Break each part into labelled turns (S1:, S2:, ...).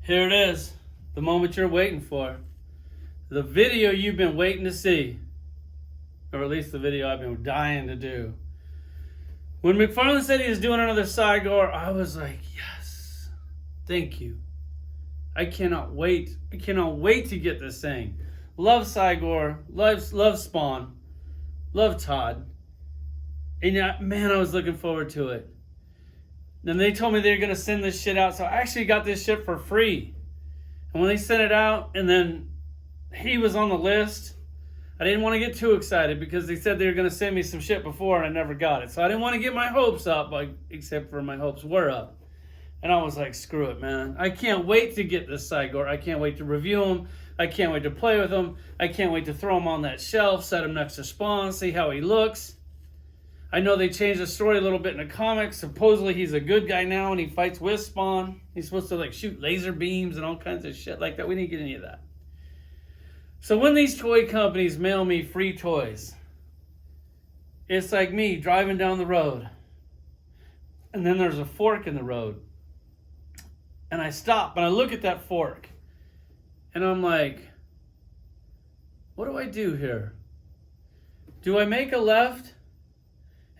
S1: Here it is, the moment you're waiting for. The video you've been waiting to see. Or at least the video I've been dying to do. When McFarlane said he was doing another CYGOR, I was like, yes, thank you. I cannot wait. I cannot wait to get this thing. Love CYGOR, love Spawn, love Todd. And man, I was looking forward to it. And they told me they were going to send this shit out, so I actually got this shit for free. And when they sent it out, and then he was on the list, I didn't want to get too excited because they said they were going to send me some shit before and I never got it. So I didn't want to get my hopes up, except for my hopes were up. And I was like, screw it, man. I can't wait to get this CYGOR. I can't wait to review them. I can't wait to play with them. I can't wait to throw him on that shelf, set him next to Spawn, see how he looks. I know they changed the story a little bit in the comics. Supposedly he's a good guy now and he fights with Spawn. He's supposed to like shoot laser beams and all kinds of shit like that. We didn't get any of that. So when these toy companies mail me free toys, it's like me driving down the road and then there's a fork in the road. And I stop and I look at that fork and I'm like, what do I do here? Do I make a left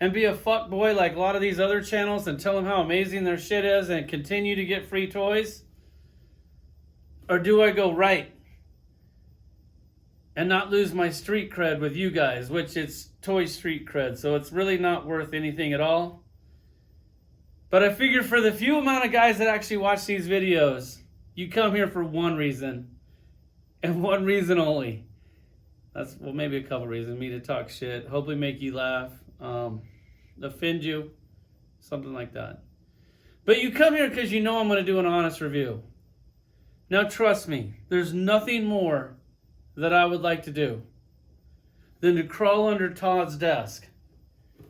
S1: and be a fuck boy like a lot of these other channels and tell them how amazing their shit is and continue to get free toys? Or do I go right and not lose my street cred with you guys, which it's toy street cred, so it's really not worth anything at all. But I figure for the few amount of guys that actually watch these videos, you come here for one reason, and one reason only. That's, well, maybe a couple reasons. Me to talk shit, hopefully make you laugh, offend you, something like that. But you come here because you know I'm going to do an honest review. Now trust me, there's nothing more that I would like to do than to crawl under Todd's desk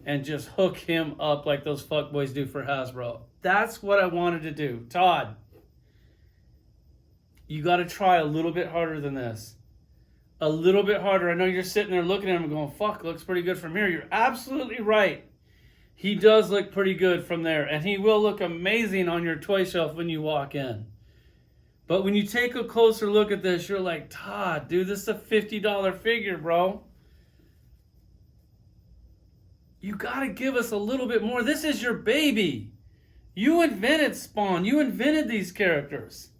S1: and just hook him up like those fuckboys do for Hasbro. That's what I wanted to do. Todd, you got to try a little bit harder than this. A little bit harder. I know you're sitting there looking at him and going, fuck, looks pretty good from here. You're absolutely right. He does look pretty good from there, and he will look amazing on your toy shelf when you walk in. But when you take a closer look at this, you're like, Todd, dude, this is a $50 figure, bro. You got to give us a little bit more. This is your baby. You invented Spawn. You invented these characters.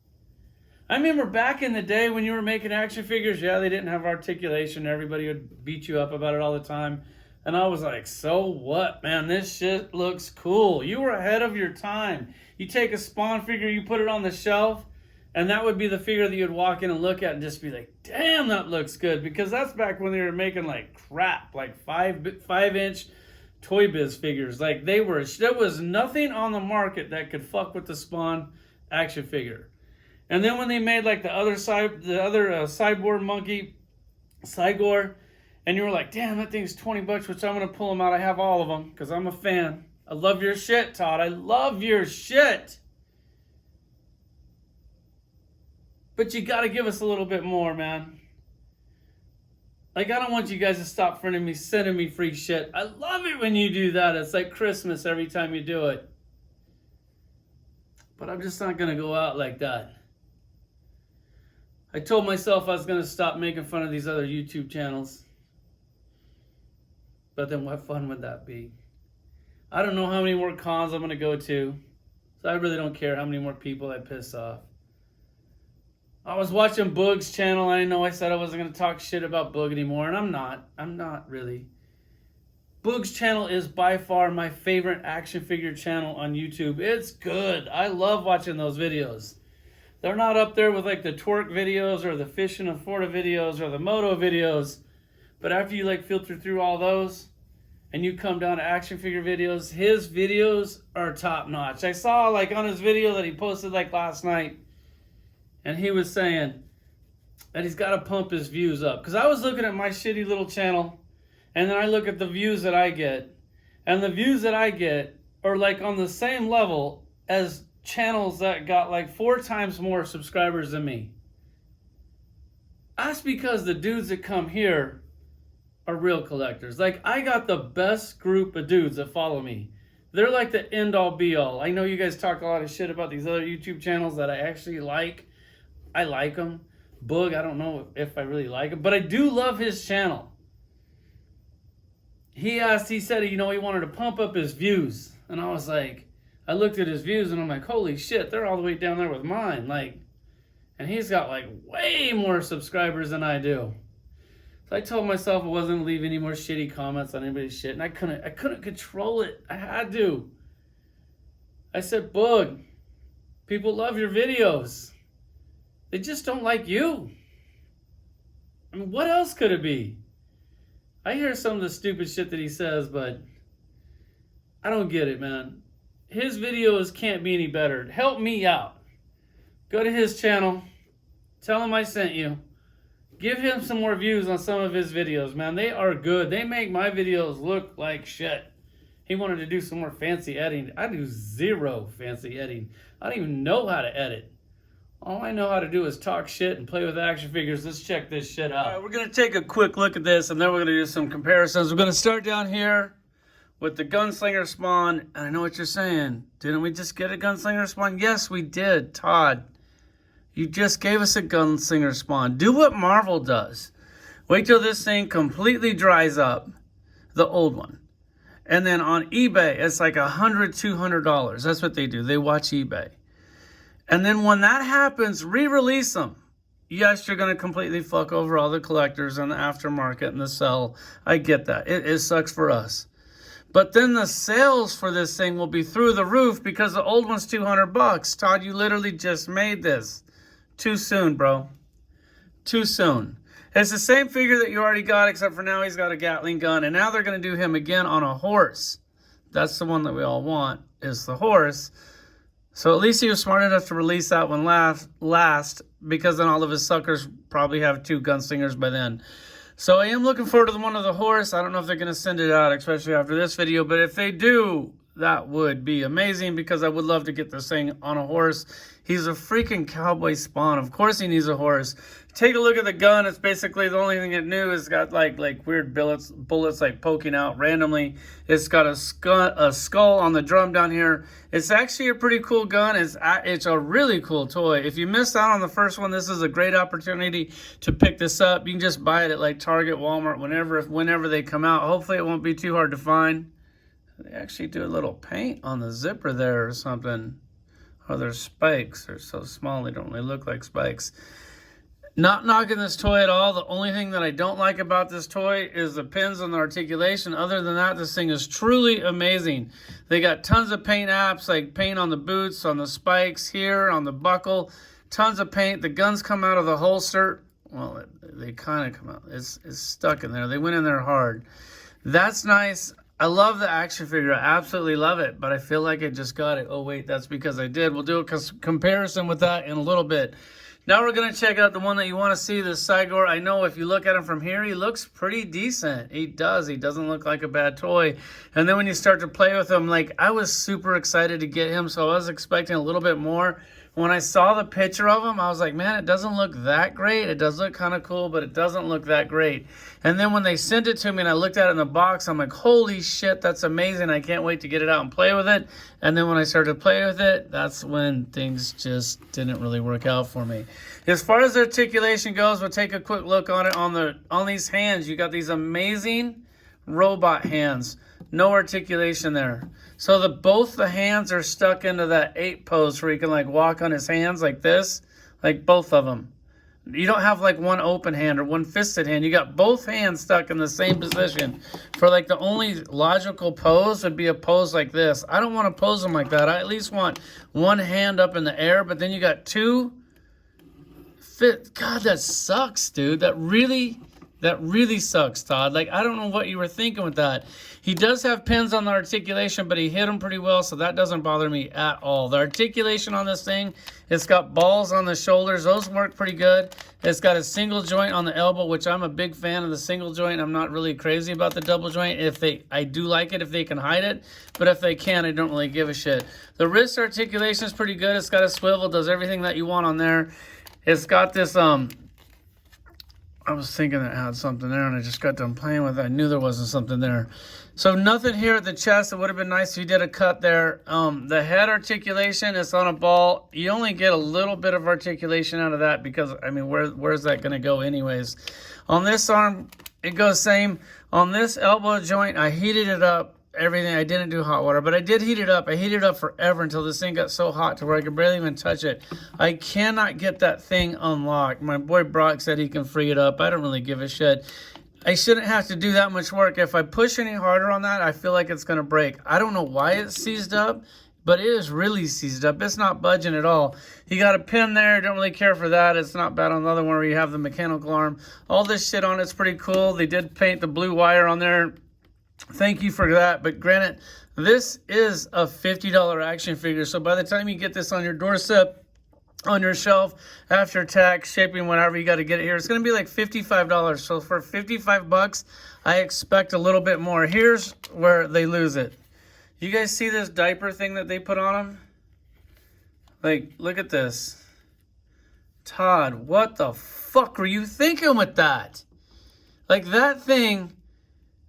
S1: I remember back in the day when you were making action figures, yeah, they didn't have articulation. Everybody would beat you up about it all the time. And I was like, so what, man? This shit looks cool. You were ahead of your time. You take a Spawn figure, you put it on the shelf, and that would be the figure that you'd walk in and look at and just be like, damn, that looks good. Because that's back when they were making like crap, like 5-inch Toy Biz figures. Like there was nothing on the market that could fuck with the Spawn action figure. And then when they made like the other cyborg monkey, CYGOR, and you were like, damn, that thing's $20, which I'm going to pull them out. I have all of them because I'm a fan. I love your shit, Todd. I love your shit. But you got to give us a little bit more, man. Like, I don't want you guys to stop sending me free shit. I love it when you do that. It's like Christmas every time you do it. But I'm just not going to go out like that. I told myself I was going to stop making fun of these other YouTube channels. But then what fun would that be? I don't know how many more cons I'm going to go to. So I really don't care how many more people I piss off. I was watching Boog's channel. I know I said I wasn't going to talk shit about Boog anymore. And I'm not. I'm not really. Boog's channel is by far my favorite action figure channel on YouTube. It's good. I love watching those videos. They're not up there with like the twerk videos or the fishing and Florida videos or the moto videos. But after you like filter through all those and you come down to action figure videos, his videos are top notch. I saw like on his video that he posted like last night, and he was saying that he's got to pump his views up. Because I was looking at my shitty little channel, and then I look at the views that I get, and the views that I get are like on the same level as channels that got like 4 times more subscribers than me. That's because the dudes that come here are real collectors. Like, I got the best group of dudes that follow me. They're like the end all be all. I know you guys talk a lot of shit about these other YouTube channels that I actually like, I like him. Boog, I don't know if I really like him, but I do love his channel. He said, you know, he wanted to pump up his views. And I was like, I looked at his views and I'm like, holy shit, they're all the way down there with mine. Like, and he's got like way more subscribers than I do. So I told myself I wasn't gonna leave any more shitty comments on anybody's shit, and I couldn't control it. I had to. I said, Boog, people love your videos. They just don't like you. I mean, what else could it be? I hear some of the stupid shit that he says, but I don't get it, man. His videos can't be any better. Help me out. Go to his channel. Tell him I sent you. Give him some more views on some of his videos, man. They are good. They make my videos look like shit. He wanted to do some more fancy editing. I do zero fancy editing. I don't even know how to edit. All I know how to do is talk shit and play with action figures. Let's check this shit out. All right, we're going to take a quick look at this, and then we're going to do some comparisons. We're going to start down here with the Gunslinger Spawn. And I know what you're saying. Didn't we just get a Gunslinger Spawn? Yes, we did, Todd. You just gave us a Gunslinger Spawn. Do what Marvel does. Wait till this thing completely dries up, the old one. And then on eBay, it's like $100, $200. That's what they do. They watch eBay. And then when that happens, re-release them. Yes, you're going to completely fuck over all the collectors and the aftermarket and the sell. I get that. It sucks for us. But then the sales for this thing will be through the roof because the old one's $200. Todd, you literally just made this. Too soon, bro. Too soon. It's the same figure that you already got, except for now he's got a Gatling gun. And now they're going to do him again on a horse. That's the one that we all want, is the horse. So at least he was smart enough to release that one last, because then all of his suckers probably have 2 Gunslingers by then. So I am looking forward to the one of the horse. I don't know if they're going to send it out, especially after this video. But if they do, that would be amazing, because I would love to get this thing on a horse. He's a freaking cowboy Spawn. Of course he needs a horse. Take a look at the gun. It's basically the only thing it new is got like weird bullets like poking out randomly. It's got a skull on the drum down here. It's actually a pretty cool gun. It's a really cool toy. If you missed out on the first one, this is a great opportunity to pick this up. You can just buy it at like Target, Walmart, whenever they come out. Hopefully it won't be too hard to find. They actually do a little paint on the zipper there or something. Oh, there's spikes. They're so small they don't really look like spikes. Not knocking this toy at all. The only thing that I don't like about this toy is the pins and the articulation. Other than that, this thing is truly amazing. They got tons of paint apps, like paint on the boots, on the spikes here, on the buckle. Tons of paint. The guns come out of the holster. Well, they kind of come out. It's stuck in there. They went in there hard. That's nice. I love the action figure. I absolutely love it, but I feel like I just got it. Oh, wait, that's because I did. We'll do a comparison with that in a little bit. Now we're going to check out the one that you want to see, the CYGOR. I know if you look at him from here, he looks pretty decent. He does. He doesn't look like a bad toy. And then when you start to play with him, like, I was super excited to get him, so I was expecting a little bit more. When I saw the picture of him, I was like, man, it doesn't look that great. It does look kind of cool, but it doesn't look that great. And then when they sent it to me and I looked at it in the box, I'm like, holy shit, that's amazing. I can't wait to get it out and play with it. And then when I started to play with it, that's when things just didn't really work out for me. As far as the articulation goes, we'll take a quick look on it. On these hands, you got these amazing robot hands. No articulation there. So both the hands are stuck into that 8 pose where you can like walk on his hands like this, like both of them. You don't have like one open hand or one fisted hand. You got both hands stuck in the same position. For like the only logical pose would be a pose like this. I don't want to pose them like that. I at least want one hand up in the air, but then you got 2 fit. God, that sucks, dude. That really sucks, Todd. Like, I don't know what you were thinking with that. He does have pins on the articulation, but he hit them pretty well, so that doesn't bother me at all. The articulation on this thing, it's got balls on the shoulders. Those work pretty good. It's got a single joint on the elbow, which I'm a big fan of the single joint. I'm not really crazy about the double joint. I do like it if they can hide it, but if they can't, I don't really give a shit. The wrist articulation is pretty good. It's got a swivel, does everything that you want on there. It's got this, I was thinking it had something there, and I just got done playing with it. I knew there wasn't something there. So nothing here at the chest. It would have been nice if you did a cut there. The head articulation is on a ball. You only get a little bit of articulation out of that because, I mean, where's that going to go anyways? On this arm, it goes same. On this elbow joint, I heated it up. Everything. I didn't do hot water, but I did heat it up. I heated it up forever until this thing got so hot to where I could barely even touch it. I cannot get that thing unlocked. My boy Brock said he can free it up. I don't really give a shit. I shouldn't have to do that much work. If I push any harder on that, I feel like it's going to break. I don't know why it's seized up, but it is really seized up. It's not budging at all. You got a pin there. Don't really care for that. It's not bad on the other one where you have the mechanical arm. All this shit on it's pretty cool. They did paint the blue wire on there. Thank you for that. But granted, this is a $50 action figure. So by the time you get this on your doorstep, on your shelf, after tax, shipping, whatever, you got to get it here, it's going to be like $55. So for 55 bucks, I expect a little bit more. Here's where they lose it. You guys see this diaper thing that they put on them? Like, look at this. Todd, what the fuck were you thinking with that? Like, that thing...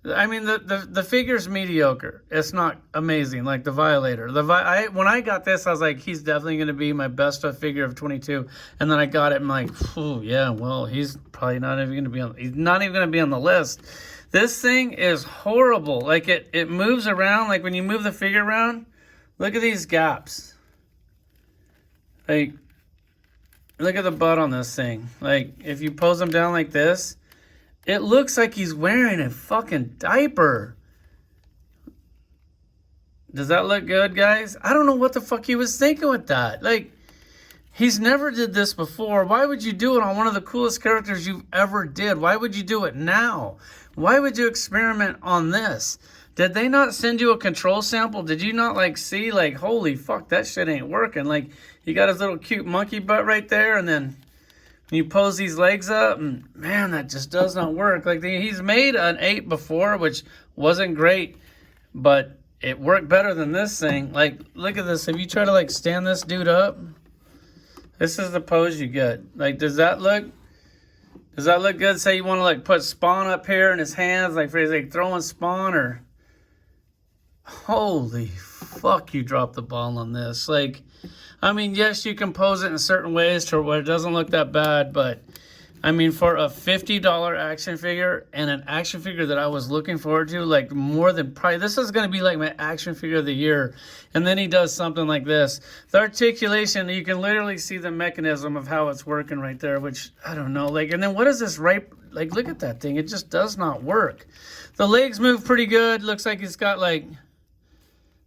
S1: I mean, the figure's mediocre. It's not amazing, like the Violator. When I got this, I was like, he's definitely going to be my best of figure of 22. And then I got it, and I'm like, oh yeah, well, he's probably not even going to be on. He's not even going to be on the list. This thing is horrible. Like it moves around. Like when you move the figure around, look at these gaps. Like, look at the butt on this thing. Like if you pose him down like this. It looks like he's wearing a fucking diaper. Does that look good, guys? I don't know what the fuck he was thinking with that. Like, he's never did this before. Why would you do it on one of the coolest characters you've ever did? Why would you do it now? Why would you experiment on this? Did they not send you a control sample? Did you not, like, see, like, holy fuck, that shit ain't working. Like, he got his little cute monkey butt right there, and then... you pose these legs up, and man, that just does not work. Like he's made an 8 before, which wasn't great, but it worked better than this thing. Like, look at this. If you try to like stand this dude up, this is the pose you get. Like, does that look good? Say you want to like put Spawn up here in his hands, like for he's like throwing Spawn, or holy fuck, you dropped the ball on this. Like, I mean, yes, you can pose it in certain ways to where it doesn't look that bad, but I mean, for a $50 action figure and an action figure that I was looking forward to, like more than probably, this is going to be like my action figure of the year. And then he does something like this. The articulation, you can literally see the mechanism of how it's working right there, which I don't know. Like, and then what is this right? Like, look at that thing. It just does not work. The legs move pretty good. Looks like he's got like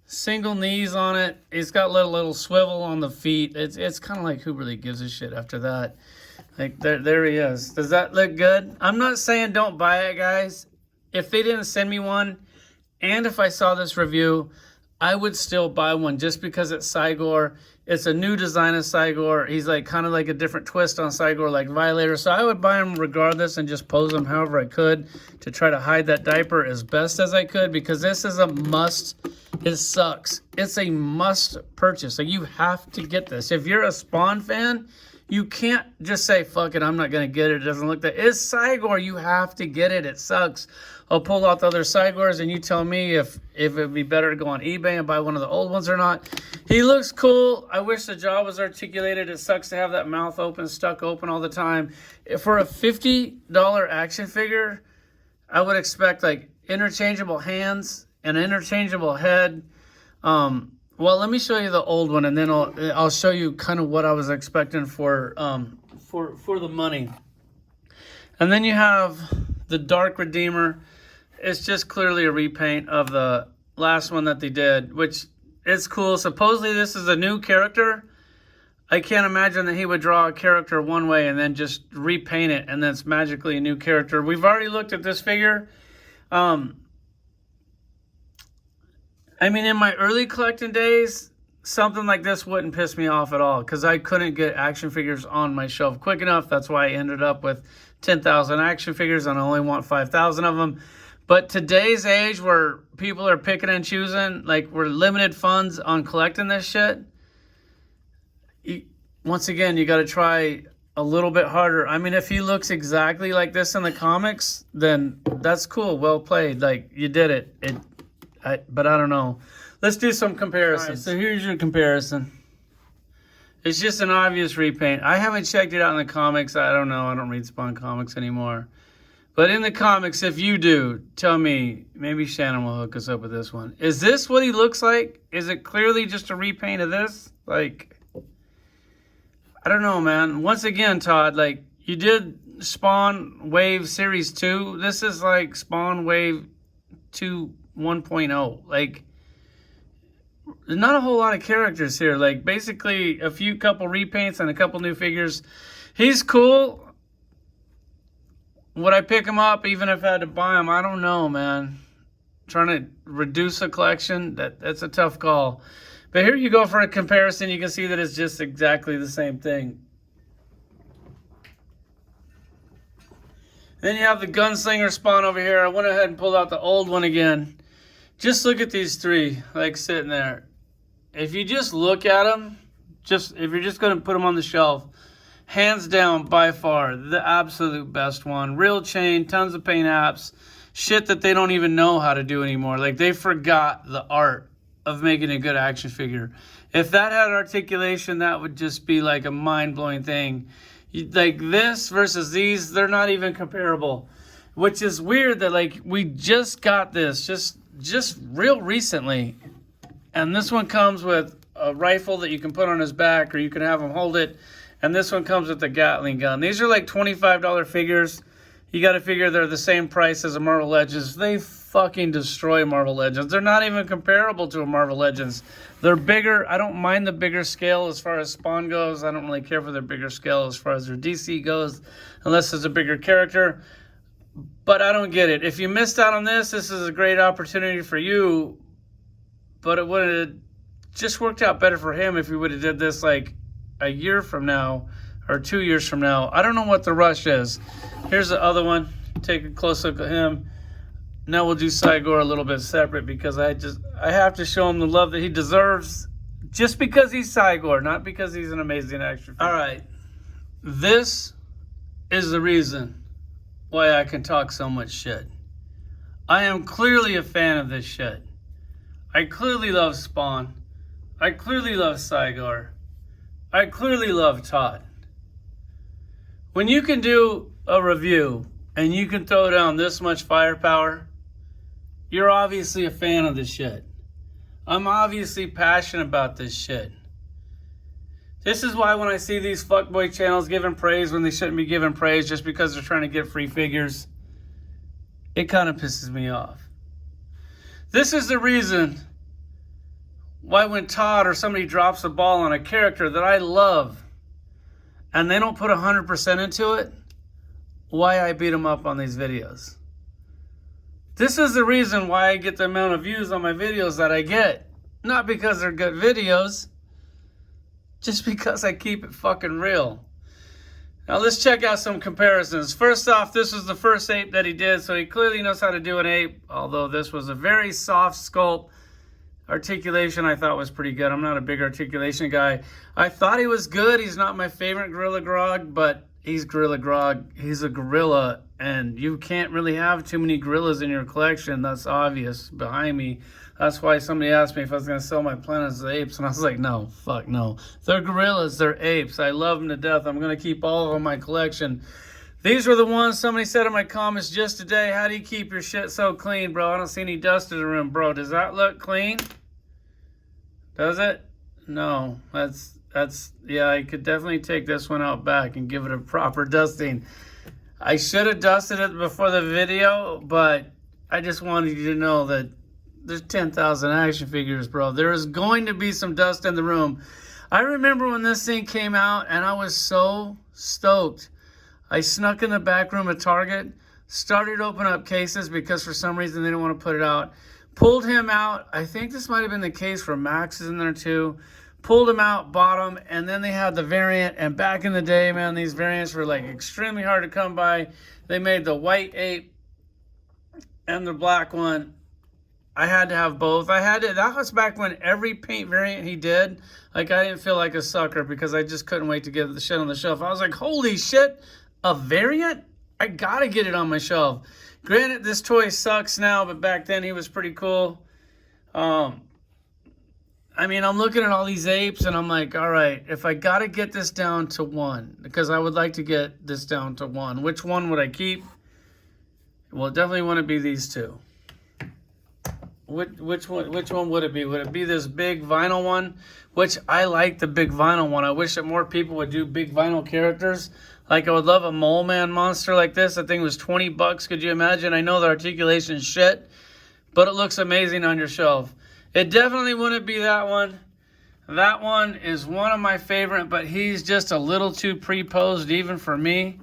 S1: single knees on it. It's got a little swivel on the feet. It's kind of like, who really gives a shit after that? Like, there he is. Does that look good? I'm not saying don't buy it, guys. If they didn't send me one, and if I saw this review, I would still buy one just because it's CYGOR. It's a new design of CYGOR. He's like kind of like a different twist on CYGOR, like Violator. So I would buy him regardless and just pose him however I could to try to hide that diaper as best as I could, because this is a must. It sucks. It's a must purchase. So you have to get this. If you're a Spawn fan, you can't just say, fuck it, I'm not going to get it. It doesn't look that. It's CYGOR. You have to get it. It sucks. I'll pull out the other CYGORs and you tell me if it'd be better to go on eBay and buy one of the old ones or not. He looks cool. I wish the jaw was articulated. It sucks to have that mouth open, stuck open all the time. For a $50 action figure, I would expect like interchangeable hands, an interchangeable head. Well, let me show you the old one, and then I'll show you kind of what I was expecting for the money. And then you have the Dark Redeemer. It's just clearly a repaint of the last one that they did, which is cool. Supposedly this is a new character. I can't imagine that he would draw a character one way and then just repaint it, and then it's magically a new character. We've already looked at this figure. I mean, in my early collecting days, something like this wouldn't piss me off at all, because I couldn't get action figures on my shelf quick enough. That's why I ended up with 10,000 action figures, and I only want 5,000 of them. But today's age, where people are picking and choosing, like we're limited funds on collecting this shit, once again, you got to try a little bit harder. I mean, if he looks exactly like this in the comics, then that's cool. Well played. Like, you did it. But I don't know. Let's do some comparisons. Right, so here's your comparison. It's just an obvious repaint. I haven't checked it out in the comics. I don't know. I don't read Spawn comics anymore. But in the comics, if you do, tell me. Maybe Shannon will hook us up with this one. Is this what he looks like? Is it clearly just a repaint of this? Like, I don't know, man. Once again, Todd, like, you did Spawn Wave Series 2. This is like Spawn Wave 2 1.0. Like, there's not a whole lot of characters here. Like, basically a couple repaints and a couple new figures. He's cool. Would I pick him up even if I had to buy him? I don't know, man. Trying to reduce a collection, that's a tough call. But here you go for a comparison. You can see that it's just exactly the same thing. Then you have the Gunslinger Spawn over here. I went ahead and pulled out the old one again. Just look at these three, like, sitting there. If you just look at them, if you're just going to put them on the shelf, hands down, by far, the absolute best one. Real chain, tons of paint apps, shit that they don't even know how to do anymore. Like, they forgot the art of making a good action figure. If that had articulation, that would just be like a mind-blowing thing. Like, this versus these, they're not even comparable. Which is weird that, like, we just got this just real recently, and this one comes with a rifle that you can put on his back, or you can have him hold it, and this one comes with the Gatling gun. These are like $25 figures. You got to figure they're the same price as a Marvel Legends. They fucking destroy Marvel Legends. They're not even comparable to a Marvel Legends. They're bigger. I don't mind the bigger scale as far as Spawn goes. I don't really care for their bigger scale as far as their DC goes, unless it's a bigger character. But I don't get it. If you missed out on this is a great opportunity for you. But it would have just worked out better for him if he would have did this like a year from now or 2 years from now. I don't know what the rush is. Here's the other one. Take a close look at him. Now we'll do CYGOR a little bit separate because I have to show him the love that he deserves just because he's CYGOR, not because he's an amazing action figure. All right. This is the reason why I can talk so much shit. I am clearly a fan of this shit. I clearly love Spawn. I clearly love CYGOR. I clearly love Todd. When you can do a review and you can throw down this much firepower, you're obviously a fan of this shit. I'm obviously passionate about this shit. This is why when I see these fuckboy channels giving praise when they shouldn't be giving praise just because they're trying to get free figures, it kind of pisses me off. This is the reason why when Todd or somebody drops a ball on a character that I love and they don't put 100% into it, why I beat them up on these videos. This is the reason why I get the amount of views on my videos that I get. Not because they're good videos, just because I keep it fucking real. Now let's check out some comparisons. First off, this was the first ape that he did, so he clearly knows how to do an ape, although this was a very soft sculpt. Articulation I thought was pretty good. I'm not a big articulation guy. I thought he was good. He's not my favorite Gorilla Grog, but he's Gorilla Grog. He's a gorilla, and you can't really have too many gorillas in your collection. That's obvious behind me. That's why somebody asked me if I was going to sell my Planets of the Apes, and I was like, no, fuck no. They're gorillas, they're apes. I love them to death. I'm going to keep all of them in my collection. These were the ones somebody said in my comments just today, how do you keep your shit so clean, bro? I don't see any dust in the room, bro. Does that look clean? Does it? No. That's yeah, I could definitely take this one out back and give it a proper dusting. I should have dusted it before the video, but I just wanted you to know that there's 10,000 action figures, bro. There is going to be some dust in the room. I remember when this thing came out, and I was so stoked. I snuck in the back room at Target, started to open up cases because for some reason they didn't want to put it out. Pulled him out. I think this might have been the case for Max is in there too. Pulled him out, bought him, and then they had the variant. And back in the day, man, these variants were like extremely hard to come by. They made the white ape and the black one. I had to have both. That was back when every paint variant he did, like I didn't feel like a sucker because I just couldn't wait to get the shit on the shelf. I was like, holy shit, a variant? I gotta get it on my shelf. Granted, this toy sucks now, but back then he was pretty cool. I mean, I'm looking at all these apes and I'm like, all right, if I gotta get this down to one, because I would like to get this down to one, which one would I keep? Well, definitely want to be these two. Which one would it be? Would it be this big vinyl one? Which I like the big vinyl one. I wish that more people would do big vinyl characters. Like I would love a Mole Man monster like this. I think it was 20 bucks. Could you imagine? I know the articulation is shit, but it looks amazing on your shelf. It definitely wouldn't be that one. That one is one of my favorite, but he's just a little too pre-posed even for me.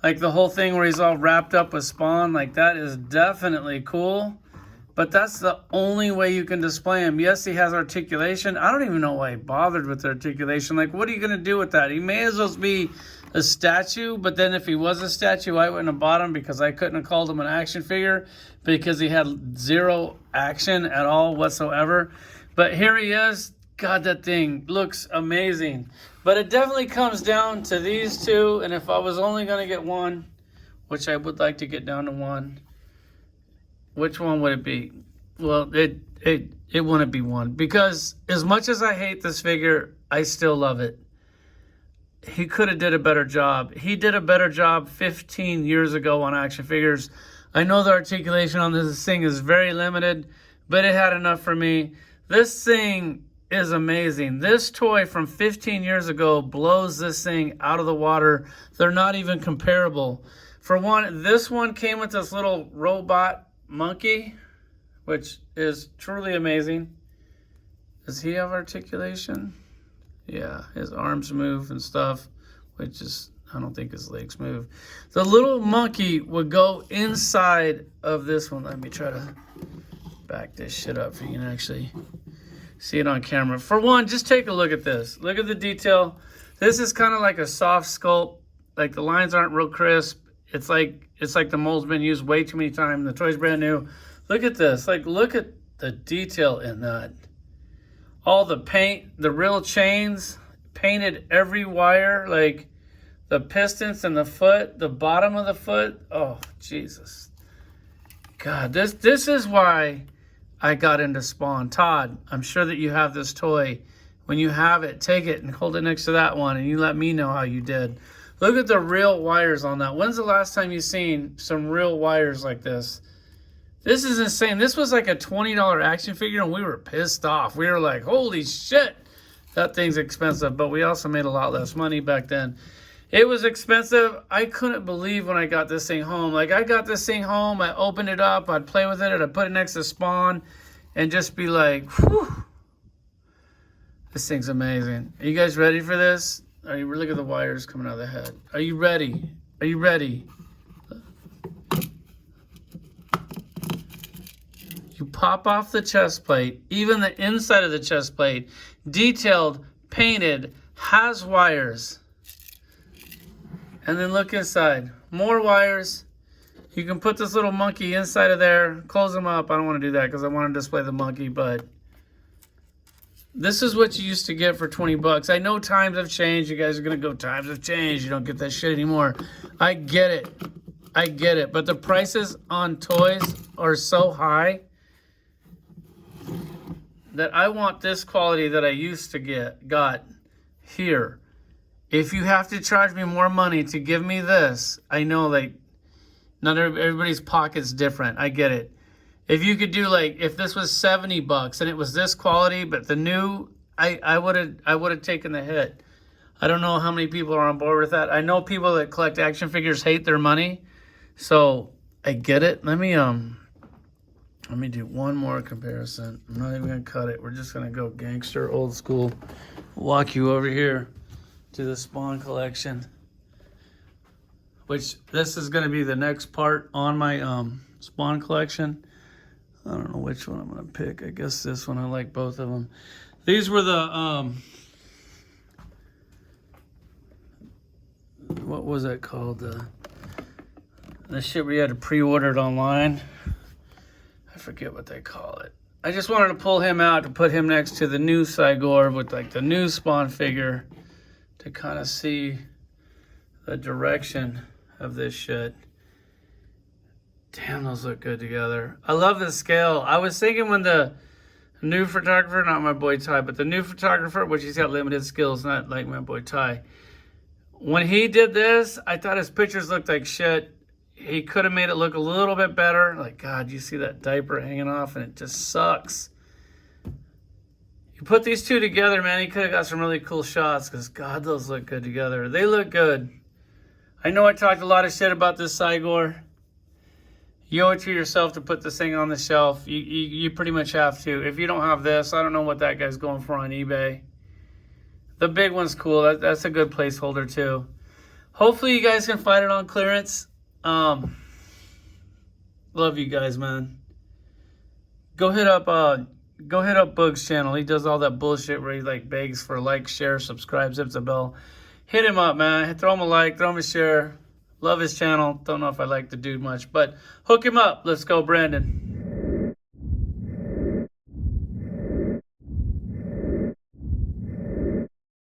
S1: Like the whole thing where he's all wrapped up with Spawn, like that is definitely cool. But that's the only way you can display him. Yes, he has articulation. I don't even know why he bothered with articulation. Like, what are you going to do with that? He may as well be a statue, but then if he was a statue, I wouldn't have bought him because I couldn't have called him an action figure because he had zero action at all whatsoever. But here he is. God, that thing looks amazing. But it definitely comes down to these two, and if I was only going to get one, which I would like to get down to one, which one would it be? Well, it wouldn't be one. Because as much as I hate this figure, I still love it. He could have did a better job. He did a better job 15 years ago on action figures. I know the articulation on this thing is very limited, but it had enough for me. This thing is amazing. This toy from 15 years ago blows this thing out of the water. They're not even comparable. For one, this one came with this little robot monkey, which is truly amazing. Does he have articulation? Yeah, his arms move and stuff, which is, I don't think his legs move. The little monkey would go inside of this one. Let me try to back this shit up so you can actually see it on camera. For one, just take a look at this. Look at the detail. This is kind of like a soft sculpt. Like the lines aren't real crisp. It's like the mold's been used way too many times. The toy's brand new. Look at this. Like, look at the detail in that. All the paint, the real chains, painted every wire, like the pistons and the foot, the bottom of the foot. Oh, Jesus. God, this is why I got into Spawn. Todd, I'm sure that you have this toy. When you have it, take it and hold it next to that one, and you let me know how you did. Look at the real wires on that. When's the last time you've seen some real wires like this? This is insane. This was like a $20 action figure, and we were pissed off. We were like, holy shit, that thing's expensive. But we also made a lot less money back then. It was expensive. I couldn't believe when I got this thing home. Like, I got this thing home. I opened it up. I'd play with it. I'd put it next to Spawn and just be like, whew. This thing's amazing. Are you guys ready for this? Look at the wires coming out of the head. Are you ready? Are you ready? You pop off the chest plate, even the inside of the chest plate, detailed, painted, has wires. And then look inside. More wires. You can put this little monkey inside of there, close them up. I don't want to do that because I want to display the monkey, but this is what you used to get for 20 bucks. I know times have changed. You guys are going to go, times have changed. You don't get that shit anymore. I get it. I get it. But the prices on toys are so high that I want this quality that I used to got here. If you have to charge me more money to give me this, I know like not everybody's pocket's different. I get it. If you could do like, if this was 70 bucks and it was this quality, but the new, I would have taken the hit. I don't know how many people are on board with that. I know people that collect action figures hate their money, so I get it. Let me do one more comparison. I'm not even gonna cut it. We're just gonna go gangster, old school. Walk you over here to the Spawn collection, which this is gonna be the next part on my Spawn collection. I don't know which one I'm gonna pick. I guess this one. I like both of them. These were the what was that called? The shit where you had to pre-order it online. I forget what they call it. I just wanted to pull him out to put him next to the new CYGOR with like the new Spawn figure to kind of see the direction of this shit. Damn, those look good together. I love the scale. I was thinking when the new photographer, not my boy Ty, but the new photographer, which he's got limited skills, not like my boy Ty. When he did this, I thought his pictures looked like shit. He could have made it look a little bit better. Like, God, you see that diaper hanging off and it just sucks. You put these two together, man, he could have got some really cool shots because, God, those look good together. They look good. I know I talked a lot of shit about this CYGOR. You owe it to yourself to put this thing on the shelf. You pretty much have to. If you don't have this, I don't know what that guy's going for on eBay. The big one's cool. That's a good placeholder, too. Hopefully, you guys can find it on clearance. Love you guys, man. Go hit up Boog's channel. He does all that bullshit where he like begs for like, share, subscribe, zips a bell. Hit him up, man. Throw him a like, throw him a share. Love his channel. Don't know if I like the dude much, but hook him up. Let's go, Brandon.